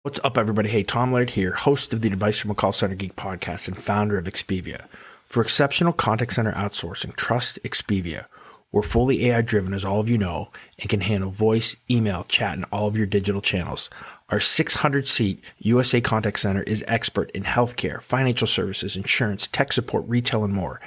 What's up, everybody? Hey, Tom Laird here, host of the Advice from a Call Center Geek podcast and founder of Expedia. For exceptional contact center outsourcing, trust Expedia. We're fully AI-driven, as all of you know, and can handle voice, email, chat, and all of your digital channels. Our 600-seat USA contact center is expert in healthcare, financial services, insurance, tech support, retail, and more.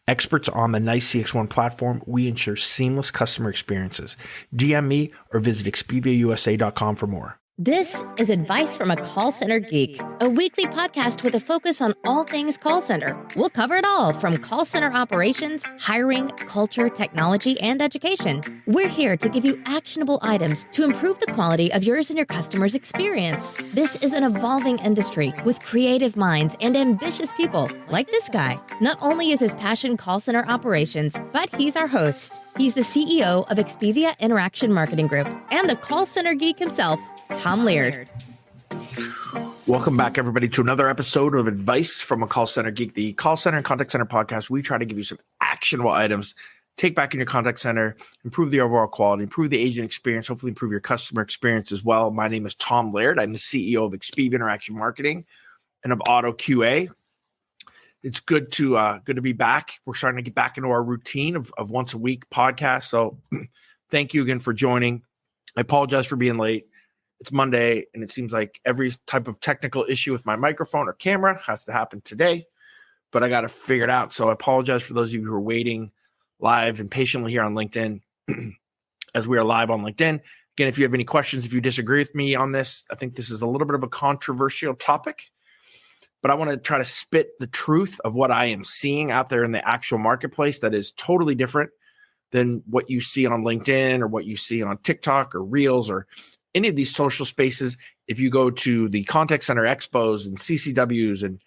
Experts on the NICE CX1 platform, we ensure seamless customer experiences. DM me or visit expediausa.com for more. This is Advice from a Call Center Geek, a weekly podcast with a focus on all things call center. We'll cover it all from call center operations, hiring, culture, technology, and education. We're here to give you actionable items to improve the quality of yours and your customers' experience. This is an evolving industry with creative minds and ambitious people like this guy. Not only is his passion call center operations, but he's our host. He's the CEO of Expedia Interaction Marketing Group and the call center geek himself, Tom Laird. Welcome back, everybody, to another episode of Advice from a Call Center Geek, the call center and contact center podcast. We try to give you some actionable items, take back in your contact center, improve the overall quality, improve the agent experience, hopefully improve your customer experience as well. My name is Tom Laird. I'm the CEO of Expedia Interaction Marketing and of Auto QA. It's good to be back. We're starting to get back into our routine of once a week podcast. So thank you again for joining. I apologize for being late. It's Monday, and it seems like every type of technical issue with my microphone or camera has to happen today, but I got to figure it out. So I apologize for those of you who are waiting live and patiently here on LinkedIn as we are live on LinkedIn. Again, if you have any questions, if you disagree with me on this, I think this is a little bit of a controversial topic, but I want to try to spit the truth of what I am seeing out there in the actual marketplace that is totally different than what you see on LinkedIn or what you see on TikTok or Reels or any of these social spaces. If you go to the contact center expos and CCWs and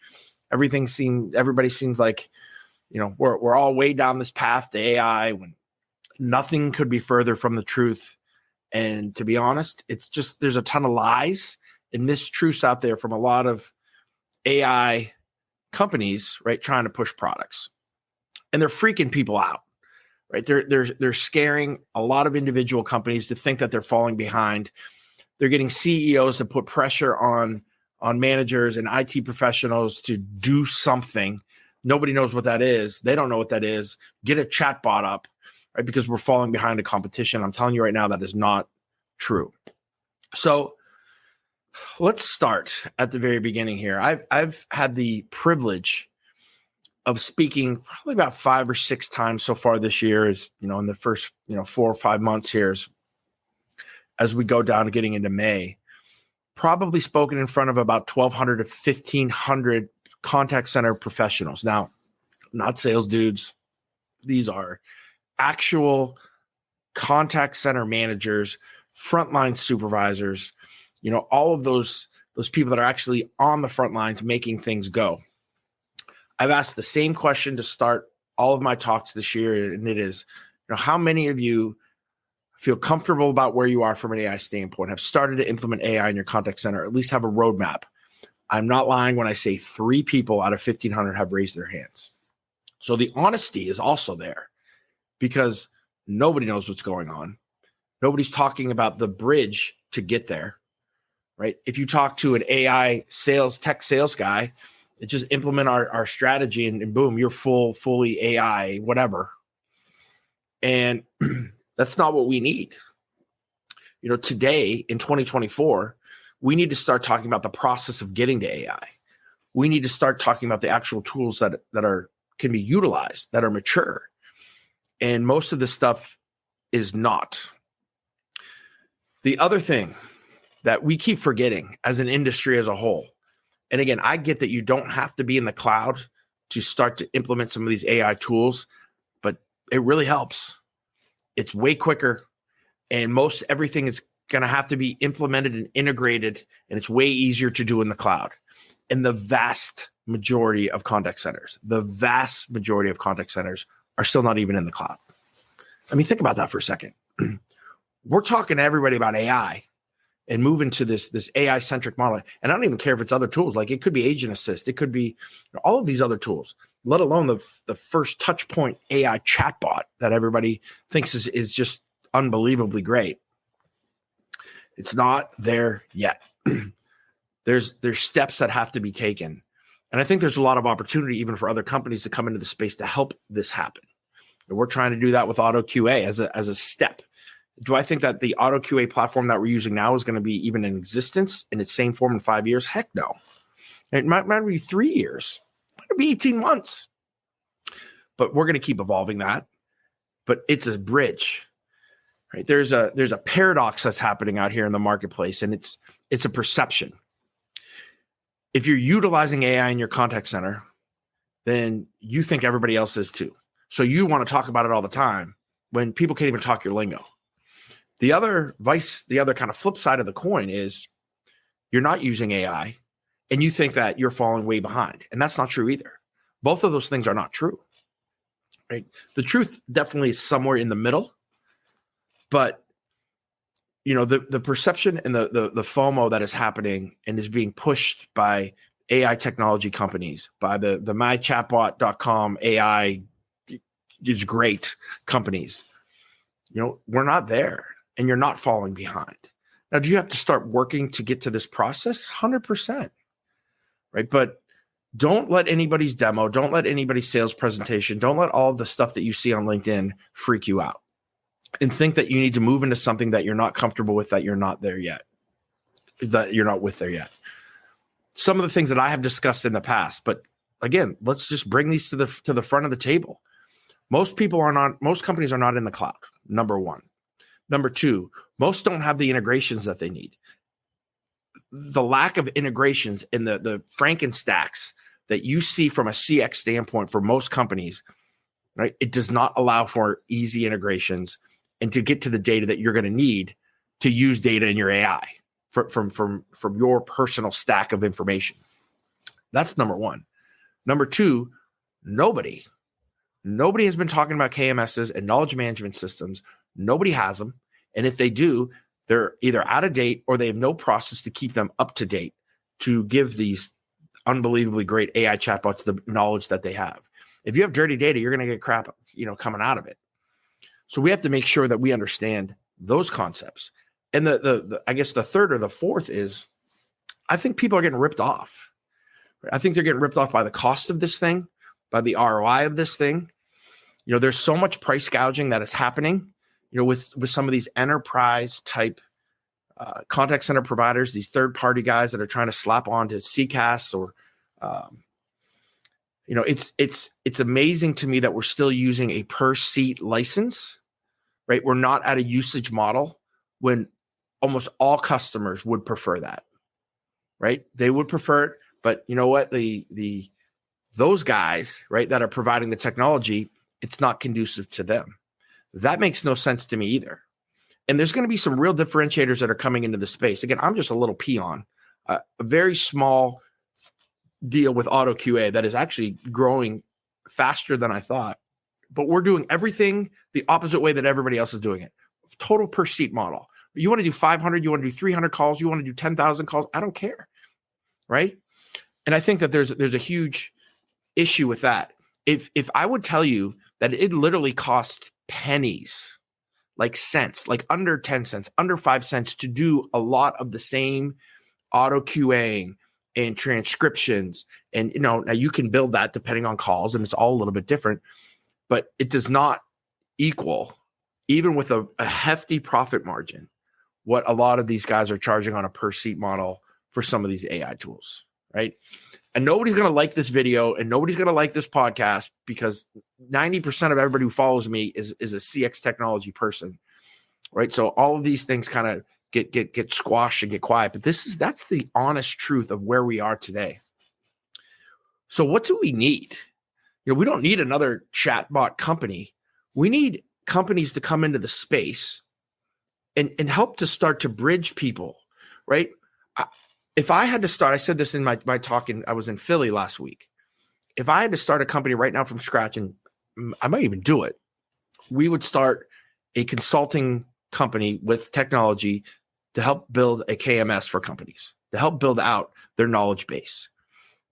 everybody seems like, we're all way down this path to AI when nothing could be further from the truth. And to be honest, it's just, there's a ton of lies and mistruths out there from a lot of AI companies, right? Trying to push products, and they're freaking people out, right? They're scaring a lot of individual companies to think that they're falling behind. They're getting CEOs to put pressure on managers and IT professionals to do something. Nobody knows what that is. They don't know what that is. Get a chatbot up, right? Because we're falling behind the competition. I'm telling you right now, that is not true. So let's start at the very beginning here. I've had the privilege of speaking probably about 5 or 6 times so far this year, is in the first 4 or 5 months here, as we go down to getting into May. Probably spoken in front of about 1,200 to 1,500 contact center professionals. Now, not sales dudes. These are actual contact center managers, frontline supervisors, all of those people that are actually on the front lines making things go. I've asked the same question to start all of my talks this year, and it is, how many of you feel comfortable about where you are from an AI standpoint, have started to implement AI in your contact center, or at least have a roadmap? I'm not lying when I say 3 people out of 1,500 have raised their hands. So the honesty is also there, because nobody knows what's going on. Nobody's talking about the bridge to get there, right? If you talk to an AI tech sales guy, it just implement our strategy and boom, you're fully AI, whatever. And that's not what we need. Today in 2024, we need to start talking about the process of getting to AI. We need to start talking about the actual tools that can be utilized, that are mature. And most of this stuff is not. The other thing that we keep forgetting as an industry as a whole, and again, I get that you don't have to be in the cloud to start to implement some of these AI tools, but it really helps. It's way quicker, and most everything is going to have to be implemented and integrated, and it's way easier to do in the cloud. And the vast majority of contact centers are still not even in the cloud. I mean, think about that for a second. We're talking to everybody about AI and moving to this AI-centric model. And I don't even care if it's other tools. Like, it could be Agent Assist. It could be all of these other tools, let alone the first touch point AI chatbot that everybody thinks is just unbelievably great. It's not there yet. There's steps that have to be taken. And I think there's a lot of opportunity even for other companies to come into the space to help this happen. And we're trying to do that with Auto QA as a step. Do I think that the Auto QA platform that we're using now is going to be even in existence in its same form in 5 years? Heck no. It might be 3 years. It might be 18 months. But we're going to keep evolving that. But it's a bridge, right? There's a paradox that's happening out here in the marketplace, and it's a perception. If you're utilizing AI in your contact center, then you think everybody else is too. So you want to talk about it all the time when people can't even talk your lingo. The other kind of flip side of the coin is you're not using AI and you think that you're falling way behind. And that's not true either. Both of those things are not true. Right? The truth definitely is somewhere in the middle. But the perception and the FOMO that is happening and is being pushed by AI technology companies, by the mychatbot.com AI is great companies. We're not there. And you're not falling behind. Now, do you have to start working to get to this process? 100%. Right? But don't let anybody's demo, don't let anybody's sales presentation, don't let all the stuff that you see on LinkedIn freak you out and think that you need to move into something that you're not comfortable with, that you're not there yet, that you're not with there yet. Some of the things that I have discussed in the past, but again, let's just bring these to the front of the table. Most companies are not in the cloud, number one. Number two, most don't have the integrations that they need. The lack of integrations in the Frankenstacks that you see from a CX standpoint for most companies, right? It does not allow for easy integrations and to get to the data that you're going to need to use data in your AI from your personal stack of information. That's number one. Number two, nobody has been talking about KMSs and knowledge management systems. Nobody has them. And if they do, they're either out of date or they have no process to keep them up to date to give these unbelievably great AI chatbots the knowledge that they have. If you have dirty data, you're going to get crap, coming out of it. So we have to make sure that we understand those concepts. And I guess the third or the fourth is, I think people are getting ripped off. I think they're getting ripped off by the cost of this thing, by the ROI of this thing. There's so much price gouging that is happening, with some of these enterprise type contact center providers, these third party guys that are trying to slap onto CCaaS or, it's amazing to me that we're still using a per seat license, right? We're not at a usage model when almost all customers would prefer that, right? They would prefer it, but you know what? Those guys, right, that are providing the technology, it's not conducive to them. That makes no sense to me either. And there's going to be some real differentiators that are coming into the space. Again, I'm just a little peon, a very small deal with Auto QA that is actually growing faster than I thought. But we're doing everything the opposite way that everybody else is doing it. Total per seat model. You want to do 500, you want to do 300 calls, you want to do 10,000 calls. I don't care. Right. And I think that there's a huge issue with that. If I would tell you that it literally costs pennies, like cents, like under 10 cents, under 5 cents to do a lot of the same auto QAing and transcriptions. And, now you can build that depending on calls and it's all a little bit different, but it does not equal, even with a hefty profit margin, what a lot of these guys are charging on a per seat model for some of these AI tools, right? And nobody's going to like this video and nobody's going to like this podcast because 90% of everybody who follows me is a CX technology person, right? So all of these things kind of get squashed and get quiet, but that's the honest truth of where we are today. So what do we need? We don't need another chatbot company. We need companies to come into the space and help to start to bridge people, right? If I had to start, I said this in my talk, I was in Philly last week. If I had to start a company right now from scratch, and I might even do it, we would start a consulting company with technology to help build a KMS for companies, to help build out their knowledge base,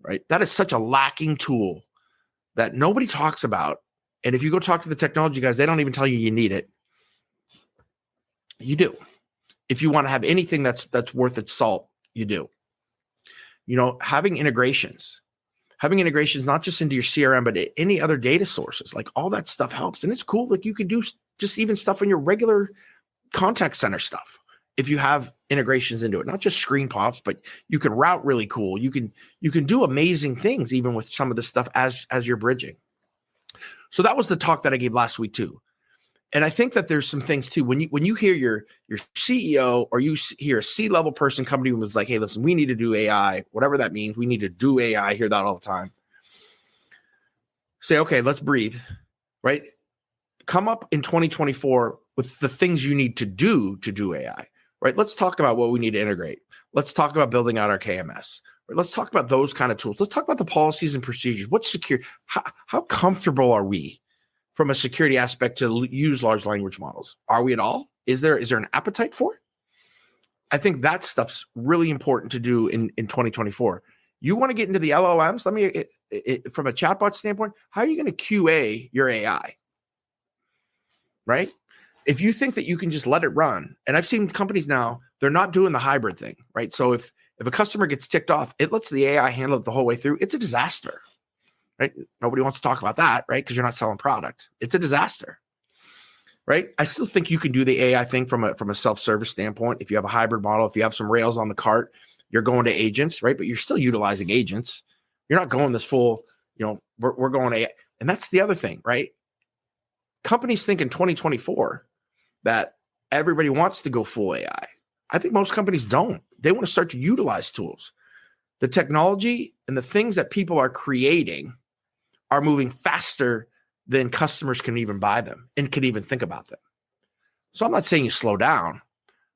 right? That is such a lacking tool that nobody talks about. And if you go talk to the technology guys, they don't even tell you need it. You do. If you want to have anything that's worth its salt, you do. having integrations not just into your CRM, but any other data sources, like all that stuff helps. And it's cool. Like you can do just even stuff in your regular contact center stuff. If you have integrations into it, not just screen pops, but you can route really cool. You can do amazing things even with some of this stuff as you're bridging. So that was the talk that I gave last week too. And I think that there's some things too, when you hear your CEO or you hear a C-level person come to you and was like, hey, listen, we need to do AI, whatever that means. We need to do AI. I hear that all the time. Say, okay, let's breathe, right? Come up in 2024 with the things you need to do AI, right? Let's talk about what we need to integrate. Let's talk about building out our KMS. Right? Let's talk about those kind of tools. Let's talk about the policies and procedures. What's secure? How comfortable are we from a security aspect to use large language models? Are we at all? Is there an appetite for it? I think that stuff's really important to do in 2024. You want to get into the LLMs? From a chatbot standpoint, how are you going to QA your AI? Right? If you think that you can just let it run, and I've seen companies now, they're not doing the hybrid thing, right? So if a customer gets ticked off, it lets the AI handle it the whole way through. It's a disaster, right? Nobody wants to talk about that, right? Because you're not selling product. It's a disaster, right? I still think you can do the AI thing from a self-service standpoint. If you have a hybrid model, if you have some rails on the cart, you're going to agents, right? But you're still utilizing agents. You're not going this full, we're going AI. And that's the other thing, right? Companies think in 2024 that everybody wants to go full AI. I think most companies don't. They want to start to utilize tools. The technology and the things that people are creating are moving faster than customers can even buy them and can even think about them. So I'm not saying you slow down,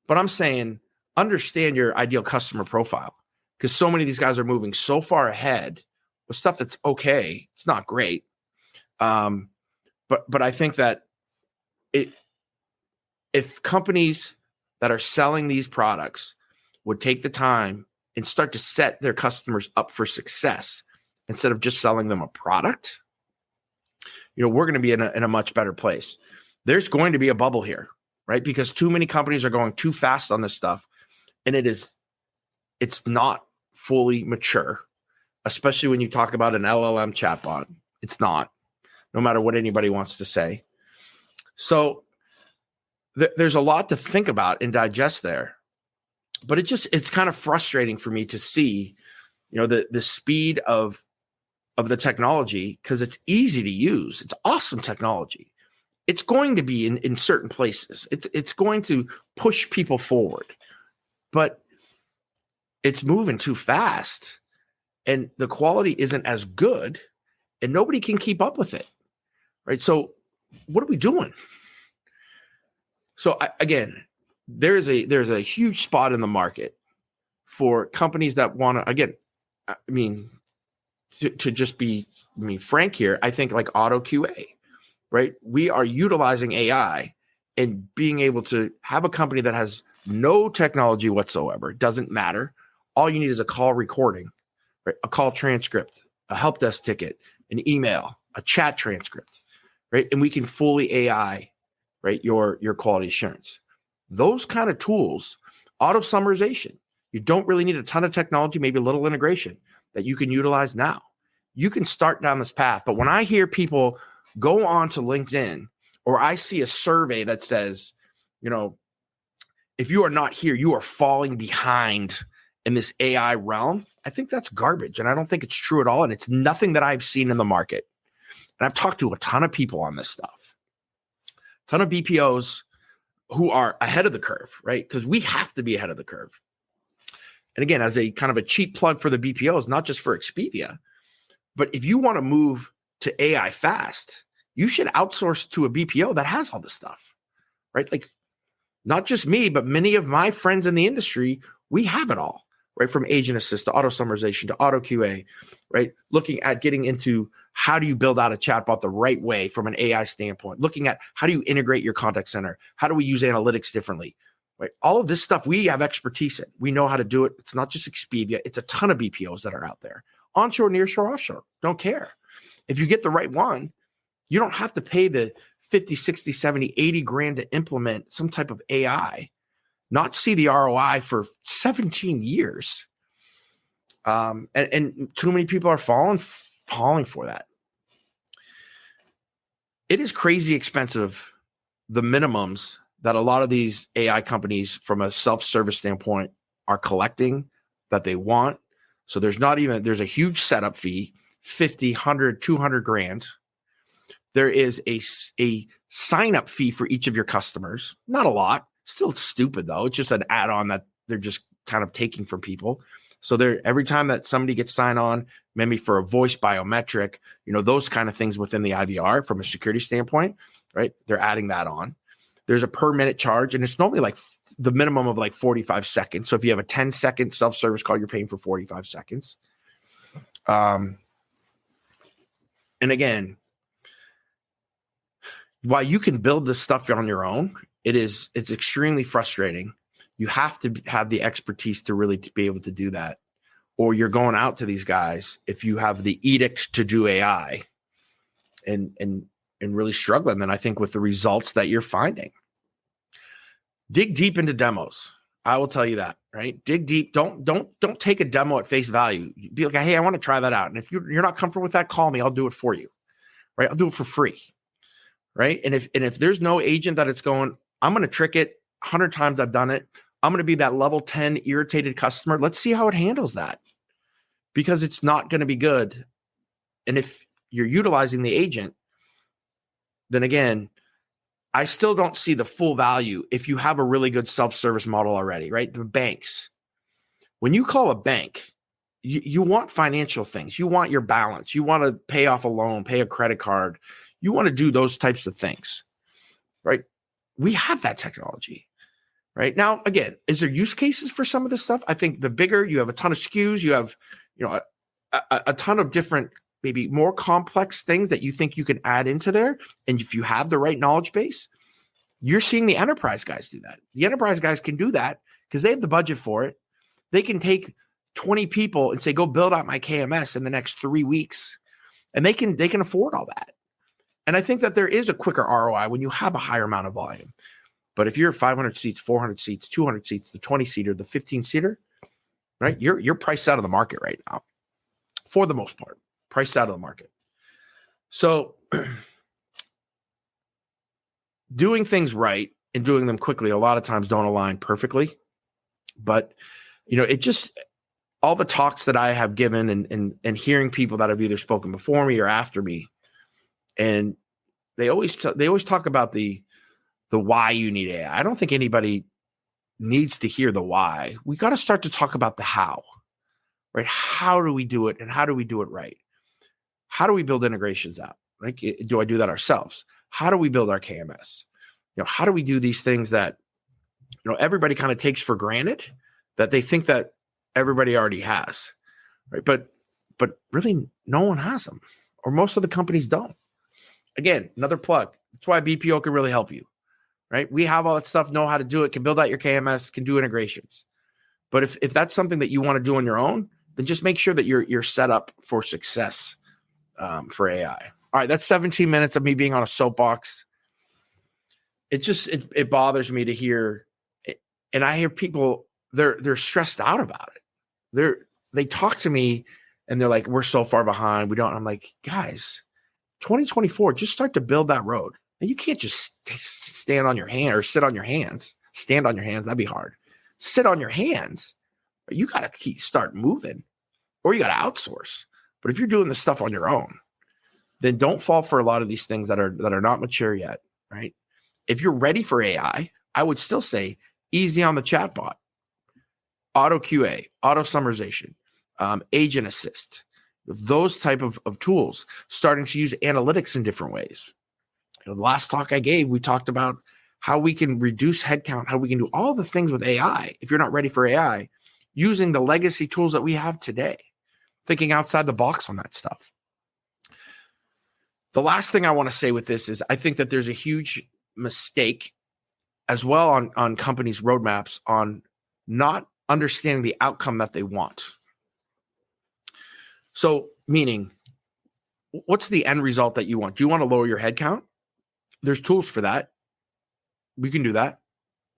but I'm saying understand your ideal customer profile, because so many of these guys are moving so far ahead with stuff that's okay. It's not great. But I think that if companies that are selling these products would take the time and start to set their customers up for success instead of just selling them a product, we're going to be in a much better place. There's going to be a bubble here, right? Because too many companies are going too fast on this stuff, and it's not fully mature, especially when you talk about an LLM chatbot. It's not, no matter what anybody wants to say. So there's a lot to think about and digest there, but it's kind of frustrating for me to see, the speed of the technology, because it's easy to use. It's awesome technology. It's going to be in certain places. It's going to push people forward, but it's moving too fast and the quality isn't as good and nobody can keep up with it. Right. So what are we doing? So again, there's a huge spot in the market for companies that want to, again, to just be frank here, I think like auto QA, right? We are utilizing AI and being able to have a company that has no technology whatsoever. It doesn't matter. All you need is a call recording, right? A call transcript, a help desk ticket, an email, a chat transcript, right? And we can fully AI, right? Your quality assurance. Those kind of tools, auto summarization. You don't really need a ton of technology, maybe a little integration that you can utilize now. You can start down this path. But when I hear people go on to LinkedIn, or I see a survey that says, if you are not here, you are falling behind in this AI realm, I think that's garbage. And I don't think it's true at all. And it's nothing that I've seen in the market. And I've talked to a ton of people on this stuff, a ton of BPOs who are ahead of the curve, right? Because we have to be ahead of the curve. And again, as a kind of a cheap plug for the BPOs, not just for Expedia, but if you want to move to AI fast, you should outsource to a BPO that has all this stuff, right? Like not just me, but many of my friends in the industry, we have it all, right? From agent assist to auto summarization to auto QA, right? Looking at getting into how do you build out a chatbot the right way from an AI standpoint, looking at how do you integrate your contact center? How do we use analytics differently? Right? All of this stuff we have expertise in. We know how to do it. It's not just Expedia. It's a ton of BPOs that are out there. Onshore, nearshore, offshore. Don't care. If you get the right one, you don't have to pay the 50, 60, 70, 80 grand to implement some type of AI, not see the ROI for 17 years. And too many people are falling for that. It is crazy expensive, the minimums that a lot of these AI companies from a self-service standpoint are collecting that they want. So there's a huge setup fee, 50, 100, 200 grand. There is a sign-up fee for each of your customers. Not a lot. Still stupid, though. It's just an add-on that they're just kind of taking from people. So every time that somebody gets signed on, maybe for a voice biometric, those kind of things within the IVR from a security standpoint, right? They're adding that on. There's a per minute charge, and it's normally like the minimum of like 45 seconds. So if you have a 10-second self-service call, you're paying for 45 seconds. And again, while you can build this stuff on your own, it's extremely frustrating. You have to have the expertise to really be able to do that, or you're going out to these guys if you have the edict to do AI and really struggling. Then I think with the results that you're finding, dig deep into demos. I will tell you that, right? Dig deep. Don't take a demo at face value. Be like, hey, I want to try that out. And if you're not comfortable with that, call me. I'll do it for you, right? I'll do it for free, right? And if there's no agent that it's going, I'm going to trick it 100 times. I've done it. I'm going to be that level 10 irritated customer. Let's see how it handles that, because it's not going to be good. And if you're utilizing the agent, then again, I still don't see the full value if you have a really good self-service model already, right? The banks. When you call a bank, you want financial things. You want your balance. You want to pay off a loan, pay a credit card. You want to do those types of things, right? We have that technology. Right now, again, is there use cases for some of this stuff? I think the bigger you have a ton of SKUs, you have, a ton of different, maybe more complex things that you think you can add into there. And if you have the right knowledge base, you're seeing the enterprise guys do that. The enterprise guys can do that because they have the budget for it. They can take 20 people and say, go build out my KMS in the next 3 weeks. And they can afford all that. And I think that there is a quicker ROI when you have a higher amount of volume. But if you're 500 seats, 400 seats, 200 seats, the 20-seater, the 15-seater, right? You're priced out of the market right now, for the most part, priced out of the market. So doing things right and doing them quickly a lot of times don't align perfectly. But, it just, all the talks that I have given and hearing people that have either spoken before me or after me, and they always talk about the why you need AI. I don't think anybody needs to hear the why. We got to start to talk about the how, right? How do we do it, and how do we do it right? How do we build integrations out? Right? Do I do that ourselves? How do we build our KMS? How do we do these things that, everybody kind of takes for granted that they think that everybody already has, right? But really no one has them, or most of the companies don't. Again, another plug. That's why BPO can really help you. Right? We have all that stuff, know how to do it, can build out your KMS, can do integrations. But if that's something that you want to do on your own, then just make sure that you're set up for success for AI. All right, that's 17 minutes of me being on a soapbox. It bothers me to hear, and I hear people, they're stressed out about it. They talk to me and they're like, we're so far behind. We don't. I'm like, guys, 2024, just start to build that road. And you can't just stand on your hand or sit on your hands. Stand on your hands. That'd be hard. Sit on your hands. You got to start moving, or you got to outsource. But if you're doing this stuff on your own, then don't fall for a lot of these things that are not mature yet, right? If you're ready for AI, I would still say easy on the chatbot, auto QA, auto summarization, agent assist, those type of tools, starting to use analytics in different ways. The last talk I gave, we talked about how we can reduce headcount, how we can do all the things with AI. If you're not ready for AI, using the legacy tools that we have today, thinking outside the box on that stuff. The last thing I want to say with this is I think that there's a huge mistake as well on companies' roadmaps on not understanding the outcome that they want. So meaning, what's the end result that you want? Do you want to lower your headcount? There's tools for that. We can do that.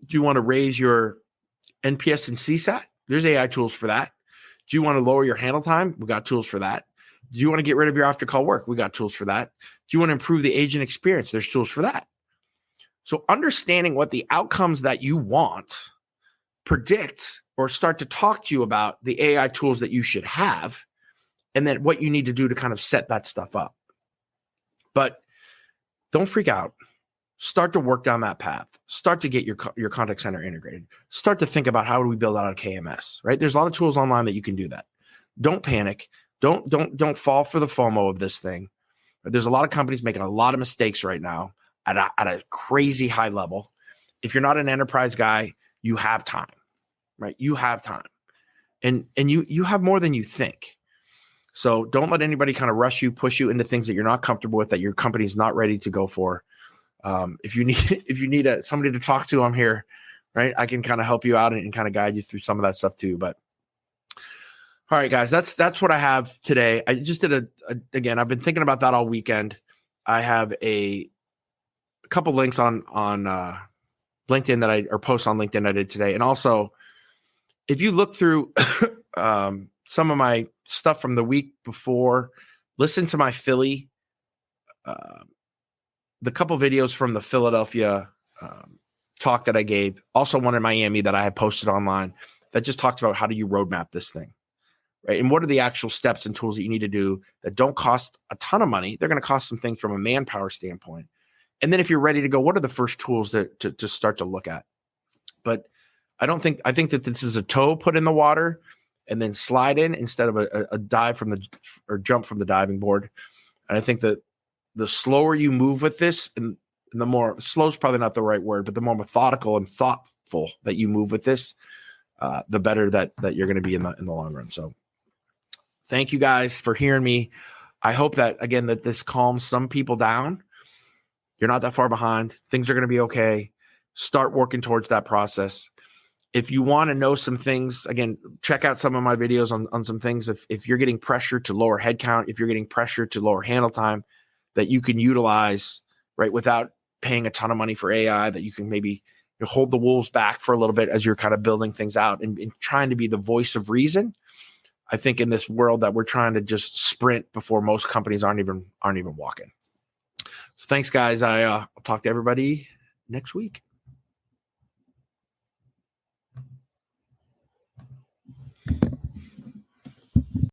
Do you want to raise your NPS and CSAT? There's AI tools for that. Do you want to lower your handle time? We got tools for that. Do you want to get rid of your after call work? We got tools for that. Do you want to improve the agent experience? There's tools for that. So understanding what the outcomes that you want predict or start to talk to you about the AI tools that you should have, and then what you need to do to kind of set that stuff up. But don't freak out. Start to work down that path. Start to get your contact center integrated. Start to think about how do we build out a KMS, right? There's a lot of tools online that you can do that. Don't panic. Don't fall for the FOMO of this thing. There's a lot of companies making a lot of mistakes right now at a crazy high level. If you're not an enterprise guy, you have time, right? You have time. And you have more than you think. So don't let anybody kind of rush you, push you into things that you're not comfortable with, that your company's not ready to go for. If you need somebody to talk to, I'm here, right? I can kind of help you out and kind of guide you through some of that stuff too. But all right, guys, that's what I have today. I just did again, I've been thinking about that all weekend. I have a couple links on LinkedIn or posts on LinkedIn I did today. And also, if you look through some of my stuff from the week before, listen to my Philly, the couple videos from the Philadelphia talk that I gave, also one in Miami that I had posted online that just talks about how do you roadmap this thing, right? And what are the actual steps and tools that you need to do that don't cost a ton of money? They're going to cost some things from a manpower standpoint. And then if you're ready to go, what are the first tools to start to look at? But I think that this is a toe put in the water and then slide in instead of a dive or jump from the diving board. And I think that the slower you move with this, and the more, slow is probably not the right word, but the more methodical and thoughtful that you move with this, the better that you're going to be in the long run. So thank you guys for hearing me. I hope that, again, that this calms some people down. You're not that far behind. Things are going to be okay. Start working towards that process. If you want to know some things, again, check out some of my videos on some things. If you're getting pressure to lower headcount, if you're getting pressure to lower handle time, that you can utilize, right, without paying a ton of money for AI, that you can maybe hold the wolves back for a little bit as you're kind of building things out and trying to be the voice of reason. I think in this world that we're trying to just sprint before most companies aren't even walking. So thanks, guys. I'll talk to everybody next week.